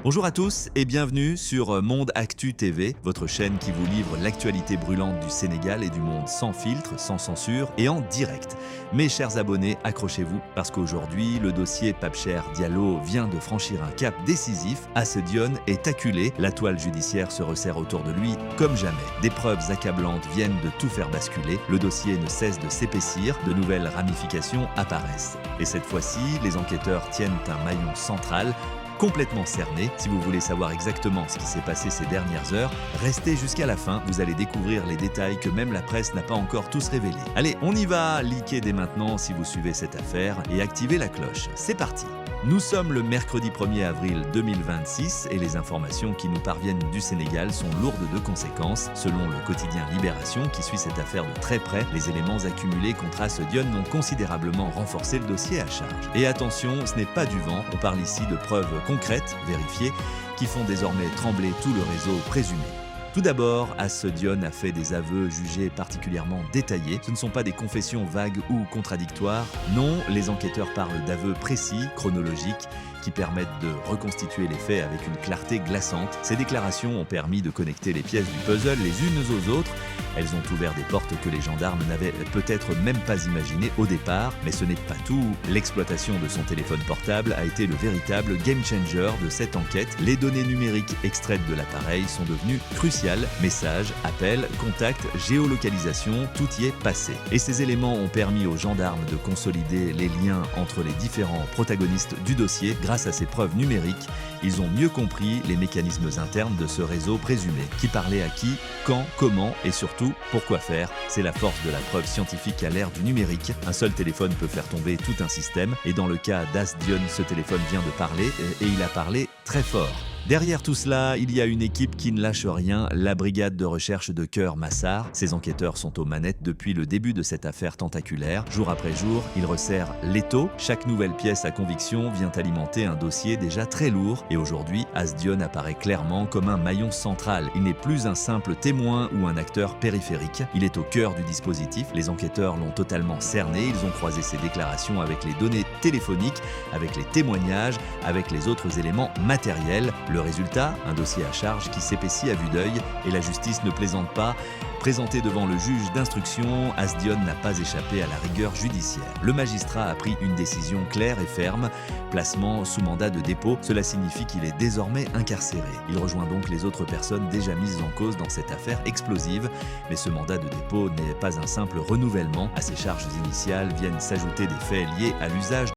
Bonjour à tous et bienvenue sur Monde Actu TV, votre chaîne qui vous livre l'actualité brûlante du Sénégal et du monde sans filtre, sans censure et en direct. Mes chers abonnés, accrochez-vous parce qu'aujourd'hui, le dossier Pape Cheikh Diallo vient de franchir un cap décisif. Asc Dione est acculé, la toile judiciaire se resserre autour de lui comme jamais. Des preuves accablantes viennent de tout faire basculer, le dossier ne cesse de s'épaissir, de nouvelles ramifications apparaissent. Et cette fois-ci, les enquêteurs tiennent un maillon central, complètement cerné. Si vous voulez savoir exactement ce qui s'est passé ces dernières heures, restez jusqu'à la fin, vous allez découvrir les détails que même la presse n'a pas encore tous révélés. Allez, on y va, likez dès maintenant si vous suivez cette affaire et activez la cloche. C'est parti! Nous sommes le mercredi 1er avril 2026 et les informations qui nous parviennent du Sénégal sont lourdes de conséquences. Selon le quotidien Libération qui suit cette affaire de très près, les éléments accumulés contre Asc Dione ont considérablement renforcé le dossier à charge. Et attention, ce n'est pas du vent, on parle ici de preuves concrètes, vérifiées, qui font désormais trembler tout le réseau présumé. Tout d'abord, Asc Dione a fait des aveux jugés particulièrement détaillés. Ce ne sont pas des confessions vagues ou contradictoires. Non, les enquêteurs parlent d'aveux précis, chronologiques, qui permettent de reconstituer les faits avec une clarté glaçante. Ces déclarations ont permis de connecter les pièces du puzzle les unes aux autres. Elles ont ouvert des portes que les gendarmes n'avaient peut-être même pas imaginées au départ. Mais ce n'est pas tout. L'exploitation de son téléphone portable a été le véritable game changer de cette enquête. Les données numériques extraites de l'appareil sont devenues cruciales. Messages, appels, contacts, géolocalisation, tout y est passé. Et ces éléments ont permis aux gendarmes de consolider les liens entre les différents protagonistes du dossier. Grâce à ces preuves numériques, ils ont mieux compris les mécanismes internes de ce réseau présumé. Qui parlait à qui, quand, comment et surtout pourquoi faire. C'est la force de la preuve scientifique à l'ère du numérique. Un seul téléphone peut faire tomber tout un système et dans le cas d'Asc Dione, ce téléphone vient de parler et il a parlé très fort. Derrière tout cela, il y a une équipe qui ne lâche rien, la brigade de recherche de Cœur Massar. Ces enquêteurs sont aux manettes depuis le début de cette affaire tentaculaire. Jour après jour, ils resserrent l'étau. Chaque nouvelle pièce à conviction vient alimenter un dossier déjà très lourd. Et aujourd'hui, Asc Dione apparaît clairement comme un maillon central. Il n'est plus un simple témoin ou un acteur périphérique. Il est au cœur du dispositif. Les enquêteurs l'ont totalement cerné. Ils ont croisé ses déclarations avec les données téléphoniques, avec les témoignages, avec les autres éléments matériels. Le résultat, un dossier à charge qui s'épaissit à vue d'œil et la justice ne plaisante pas. Présenté devant le juge d'instruction, Asc Dione n'a pas échappé à la rigueur judiciaire. Le magistrat a pris une décision claire et ferme, placement sous mandat de dépôt. Cela signifie qu'il est désormais incarcéré. Il rejoint donc les autres personnes déjà mises en cause dans cette affaire explosive. Mais ce mandat de dépôt n'est pas un simple renouvellement. À ces charges initiales viennent s'ajouter des faits liés à l'usage